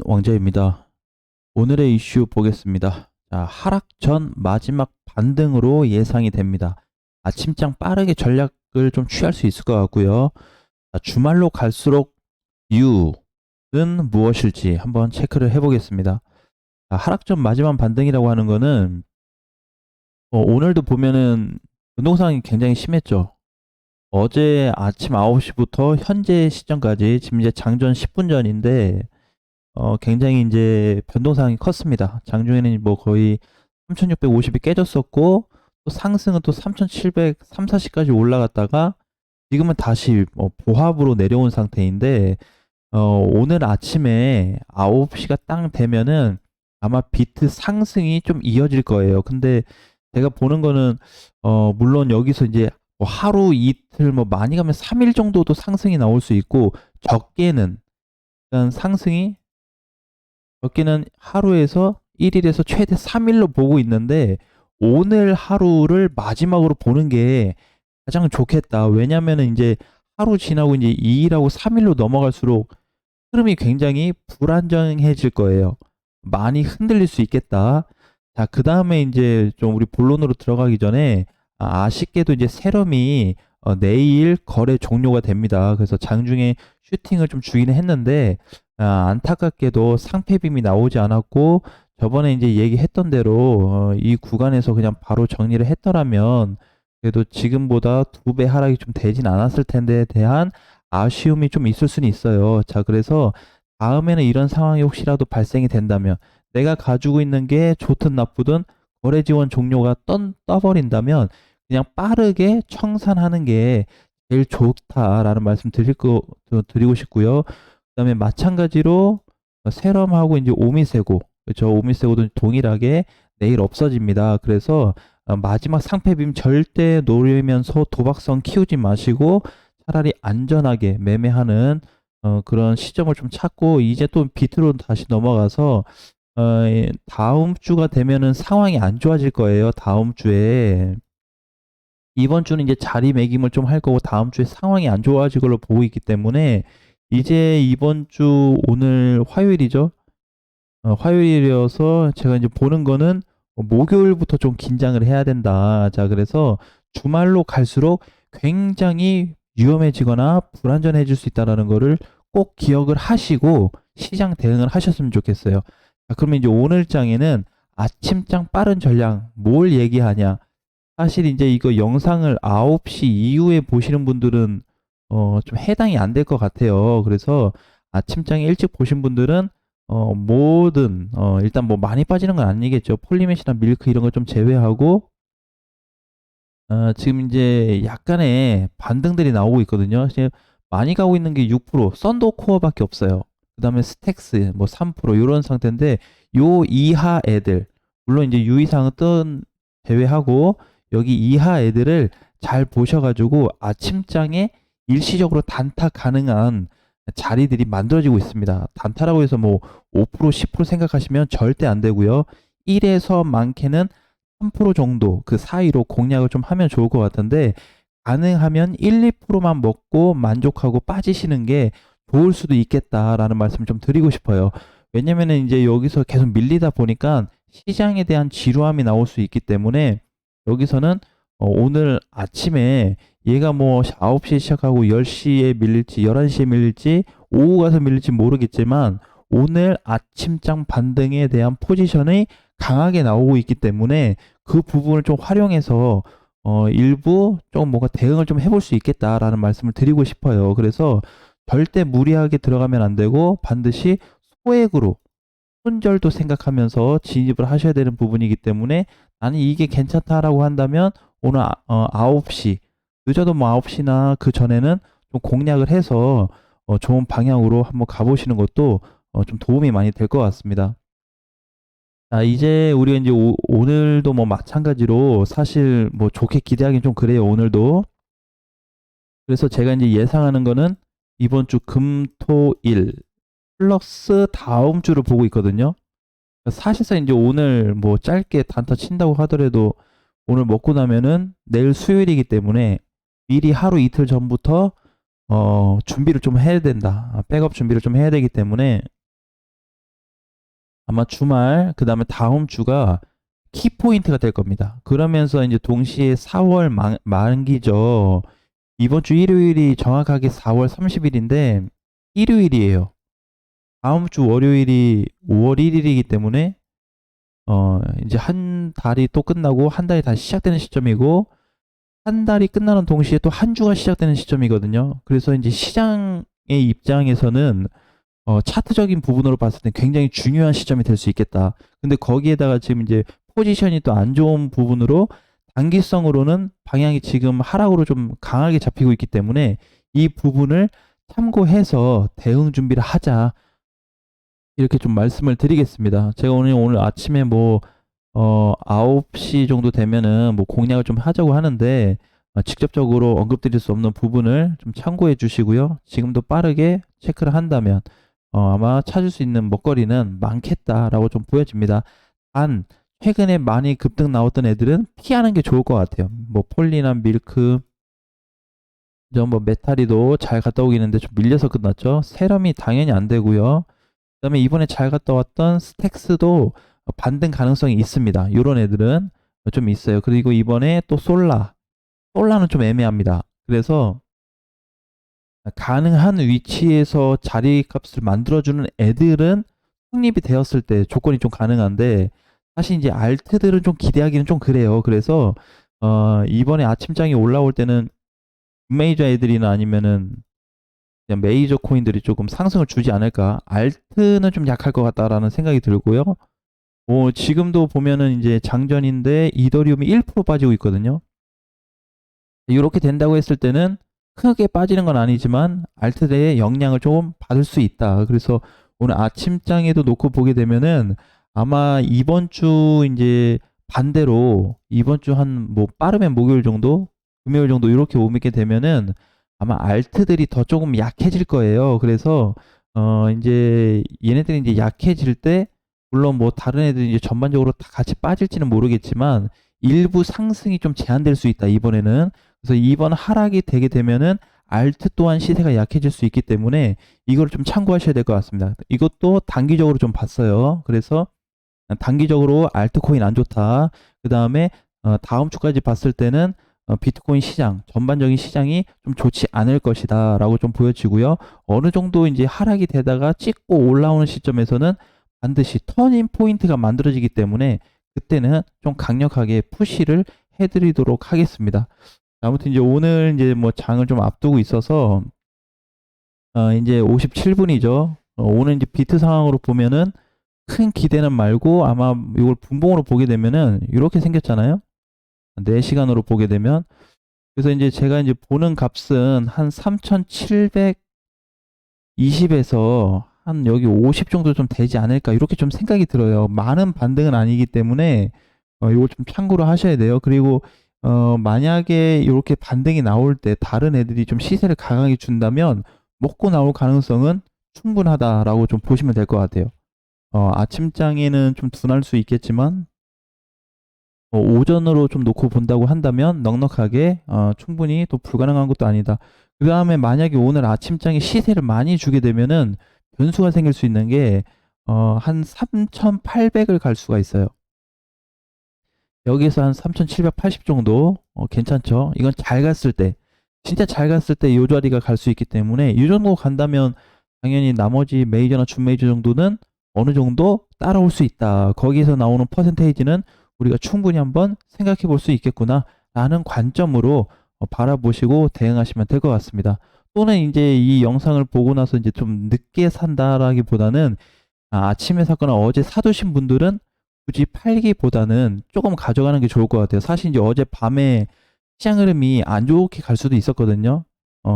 왕자입니다. 오늘의 이슈 보겠습니다. 자, 하락 전 마지막 반등으로 예상이 됩니다. 아침장 빠르게 전략을 좀 취할 수 있을 것 같고요. 자, 주말로 갈수록 이유는 무엇일지 한번 체크를 해보겠습니다. 자, 하락 전 마지막 반등이라고 하는 거는 오늘도 보면은 변동성이 굉장히 심했죠. 어제 아침 9시부터 현재 시점까지 지금 이제 장전 10분 전인데 굉장히 이제 변동사항이 컸습니다. 장중에는 뭐 거의 3,650이 깨졌었고, 또 상승은 또 3,700, 3, 40까지 올라갔다가, 지금은 다시 보합으로 내려온 상태인데, 오늘 아침에 9시가 땅 되면은 아마 비트 상승이 좀 이어질 거예요. 근데 제가 보는 거는, 물론 여기서 이제 뭐 하루 이틀 뭐 많이 가면 3일 정도도 상승이 나올 수 있고, 적게는 일단 상승이 적게는 하루에서 1일에서 최대 3일로 보고 있는데 오늘 하루를 마지막으로 보는 게 가장 좋겠다. 왜냐면은 이제 하루 지나고 이제 2일하고 3일로 넘어갈수록 흐름이 굉장히 불안정해질 거예요. 많이 흔들릴 수 있겠다. 자, 그 다음에 이제 좀 우리 본론으로 들어가기 전에 아쉽게도 이제 세럼이 내일 거래 종료가 됩니다. 그래서 장중에 슈팅을 좀 주기는 했는데 안타깝게도 상패빔이 나오지 않았고 저번에 이제 얘기했던 대로 이 구간에서 그냥 바로 정리를 했더라면 그래도 지금보다 2배 하락이 좀 되진 않았을 텐데에 대한 아쉬움이 좀 있을 수는 있어요. 자, 그래서 다음에는 이런 상황이 혹시라도 발생이 된다면 내가 가지고 있는 게 좋든 나쁘든 거래 지원 종료가 떠버린다면 그냥 빠르게 청산하는 게 제일 좋다라는 말씀 드리고 싶고요. 그다음에 마찬가지로 세럼하고 이제 오미세고, 그렇죠? 오미세고도 동일하게 내일 없어집니다. 그래서 마지막 상패빔 절대 노리면서 도박성 키우지 마시고 차라리 안전하게 매매하는 그런 시점을 좀 찾고 이제 또 비트로 다시 넘어가서 다음 주가 되면은 상황이 안 좋아질 거예요. 다음 주에. 이번 주는 이제 자리매김을 좀 할 거고 다음 주에 상황이 안 좋아질 걸로 보고 있기 때문에 이제 이번 주 오늘 화요일이죠. 화요일이어서 제가 이제 보는 거는 목요일부터 좀 긴장을 해야 된다. 자, 그래서 주말로 갈수록 굉장히 위험해지거나 불안전해질 수 있다는 거를 꼭 기억을 하시고 시장 대응을 하셨으면 좋겠어요. 자, 그러면 이제 오늘 장에는 아침장 빠른 전략 뭘 얘기하냐? 사실 이제 이거 영상을 9시 이후에 보시는 분들은 좀 해당이 안 될 것 같아요. 그래서 아침장에 일찍 보신 분들은 뭐든 일단 뭐 많이 빠지는 건 아니겠죠. 폴리메시나 밀크 이런 거 좀 제외하고 지금 이제 약간의 반등들이 나오고 있거든요. 지금 많이 가고 있는 게 6%, 썬더코어밖에 없어요. 그다음에 스택스 뭐 3% 이런 상태인데 요 이하 애들 물론 이제 유의사항은 제외하고 여기 이하 애들을 잘 보셔가지고 아침장에 일시적으로 단타 가능한 자리들이 만들어지고 있습니다. 단타라고 해서 뭐 5%, 10% 생각하시면 절대 안 되고요. 1에서 많게는 3% 정도 그 사이로 공략을 좀 하면 좋을 것 같은데 가능하면 1, 2%만 먹고 만족하고 빠지시는 게 좋을 수도 있겠다라는 말씀을 좀 드리고 싶어요. 왜냐면은 이제 여기서 계속 밀리다 보니까 시장에 대한 지루함이 나올 수 있기 때문에 여기서는 오늘 아침에 얘가 뭐 9시에 시작하고 10시에 밀릴지 11시에 밀릴지 오후 가서 밀릴지 모르겠지만 오늘 아침장 반등에 대한 포지션이 강하게 나오고 있기 때문에 그 부분을 좀 활용해서 일부 조금 뭔가 대응을 좀 해볼 수 있겠다라는 말씀을 드리고 싶어요. 그래서 절대 무리하게 들어가면 안 되고 반드시 소액으로 손절도 생각하면서 진입을 하셔야 되는 부분이기 때문에 나는 이게 괜찮다라고 한다면 오늘 9시 늦어도 뭐 9시나 그 전에는 좀 공략을 해서 좋은 방향으로 한번 가보시는 것도 좀 도움이 많이 될 것 같습니다. 자, 이제 우리가 이제 오늘도 뭐 마찬가지로 사실 뭐 좋게 기대하긴 좀 그래요, 오늘도. 그래서 제가 이제 예상하는 거는 이번 주 금, 토, 일 플러스 다음 주를 보고 있거든요. 사실상 이제 오늘 뭐 짧게 단타 친다고 하더라도 오늘 먹고 나면은 내일 수요일이기 때문에 미리 하루 이틀 전부터 준비를 좀 해야 된다. 백업 준비를 좀 해야 되기 때문에 아마 주말 그다음에 다음 주가 키포인트가 될 겁니다. 그러면서 이제 동시에 4월 만기죠. 이번 주 일요일이 정확하게 4월 30일인데 일요일이에요. 다음 주 월요일이 5월 1일이기 때문에 이제 한 달이 또 끝나고 한 달이 다시 시작되는 시점이고 한 달이 끝나는 동시에 또 한 주가 시작되는 시점이거든요. 그래서 이제 시장의 입장에서는 차트적인 부분으로 봤을 때 굉장히 중요한 시점이 될 수 있겠다. 근데 거기에다가 지금 이제 포지션이 또 안 좋은 부분으로 단기성으로는 방향이 지금 하락으로 좀 강하게 잡히고 있기 때문에 이 부분을 참고해서 대응 준비를 하자. 이렇게 좀 말씀을 드리겠습니다. 제가 오늘 아침에 9시 정도 되면은 공략을 좀 하자고 하는데, 직접적으로 언급드릴 수 없는 부분을 좀 참고해 주시고요. 지금도 빠르게 체크를 한다면, 아마 찾을 수 있는 먹거리는 많겠다라고 좀 보여집니다. 단, 최근에 많이 급등 나왔던 애들은 피하는 게 좋을 것 같아요. 폴리나 밀크, 메타리도 잘 갔다 오기는데 좀 밀려서 끝났죠. 세럼이 당연히 안 되고요. 그다음에 이번에 잘 갔다 왔던 스택스도 반등 가능성이 있습니다. 이런 애들은 좀 있어요. 그리고 이번에 또 솔라는 좀 애매합니다. 그래서 가능한 위치에서 자리 값을 만들어주는 애들은 성립이 되었을 때 조건이 좀 가능한데, 사실 이제 알트들은 좀 기대하기는 좀 그래요. 그래서 이번에 아침장이 올라올 때는 메이저 애들이나 아니면은 그냥 메이저 코인들이 조금 상승을 주지 않을까. 알트는 좀 약할 것 같다라는 생각이 들고요. 지금도 보면은 이제 장전인데 이더리움이 1% 빠지고 있거든요. 이렇게 된다고 했을 때는 크게 빠지는 건 아니지만 알트대의 영향을 좀 받을 수 있다. 그래서 오늘 아침장에도 놓고 보게 되면은 아마 이번 주 이제 반대로 이번 주 한 빠르면 목요일 정도, 금요일 정도 이렇게 오게 되면은 아마 알트들이 더 조금 약해질 거예요. 그래서 이제 얘네들이 이제 약해질 때 물론 다른 애들이 이제 전반적으로 다 같이 빠질지는 모르겠지만 일부 상승이 좀 제한될 수 있다, 이번에는. 그래서 이번 하락이 되게 되면은 알트 또한 시세가 약해질 수 있기 때문에 이걸 좀 참고하셔야 될 것 같습니다. 이것도 단기적으로 좀 봤어요. 그래서 단기적으로 알트코인 안 좋다. 그 다음에 다음 주까지 봤을 때는 비트코인 시장, 전반적인 시장이 좀 좋지 않을 것이다 라고 좀 보여지고요. 어느 정도 이제 하락이 되다가 찍고 올라오는 시점에서는 반드시 터닝 포인트가 만들어지기 때문에 그때는 좀 강력하게 푸시를 해드리도록 하겠습니다. 아무튼 이제 오늘 이제 장을 좀 앞두고 있어서 이제 57분이죠. 오늘 이제 비트 상황으로 보면은 큰 기대는 말고 아마 이걸 분봉으로 보게 되면은 이렇게 생겼잖아요. 4시간으로 보게 되면. 그래서 이제 제가 이제 보는 값은 한 3,720에서 한 여기 50 정도 좀 되지 않을까 이렇게 좀 생각이 들어요. 많은 반등은 아니기 때문에 이걸 좀 참고로 하셔야 돼요. 그리고 만약에 이렇게 반등이 나올 때 다른 애들이 좀 시세를 강하게 준다면 먹고 나올 가능성은 충분하다라고 좀 보시면 될 것 같아요. 아침장에는 좀 둔할 수 있겠지만 오전으로 좀 놓고 본다고 한다면 넉넉하게 충분히 또 불가능한 것도 아니다. 그 다음에 만약에 오늘 아침장에 시세를 많이 주게 되면은 변수가 생길 수 있는 게 한 3,800을 갈 수가 있어요. 여기서 한 3,780 정도 괜찮죠? 이건 잘 갔을 때, 진짜 잘 갔을 때 이 자리가 갈 수 있기 때문에 이 정도 간다면 당연히 나머지 메이저나 준메이저 정도는 어느 정도 따라올 수 있다. 거기에서 나오는 퍼센테이지는 우리가 충분히 한번 생각해 볼 수 있겠구나 라는 관점으로 바라보시고 대응하시면 될 것 같습니다. 또는 이제 이 영상을 보고 나서 이제 좀 늦게 산다라기보다는 아침에 샀거나 어제 사두신 분들은 굳이 팔기보다는 조금 가져가는 게 좋을 것 같아요. 사실 이제 어제 밤에 시장 흐름이 안 좋게 갈 수도 있었거든요.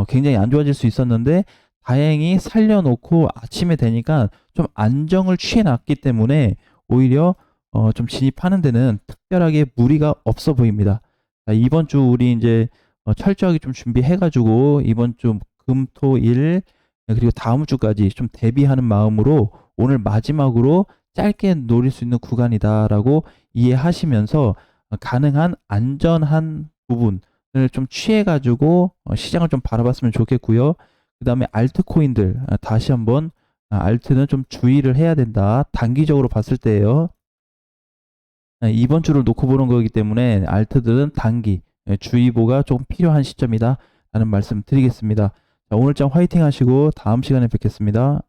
굉장히 안 좋아질 수 있었는데 다행히 살려놓고 아침에 되니까 좀 안정을 취해놨기 때문에 오히려 좀 진입하는 데는 특별하게 무리가 없어 보입니다. 자, 이번 주 우리 이제 철저하게 좀 준비해가지고 이번 주 금, 토, 일 그리고 다음 주까지 좀 대비하는 마음으로 오늘 마지막으로 짧게 노릴 수 있는 구간이다라고 이해하시면서 가능한 안전한 부분을 좀 취해가지고 시장을 좀 바라봤으면 좋겠고요. 그 다음에 알트코인들 다시 한번 알트는 좀 주의를 해야 된다. 단기적으로 봤을 때예요. 이번 주를 놓고 보는 거기 때문에 알트들은 단기 주의보가 좀 필요한 시점이다 라는 말씀 드리겠습니다. 자, 오늘장 화이팅 하시고 다음 시간에 뵙겠습니다.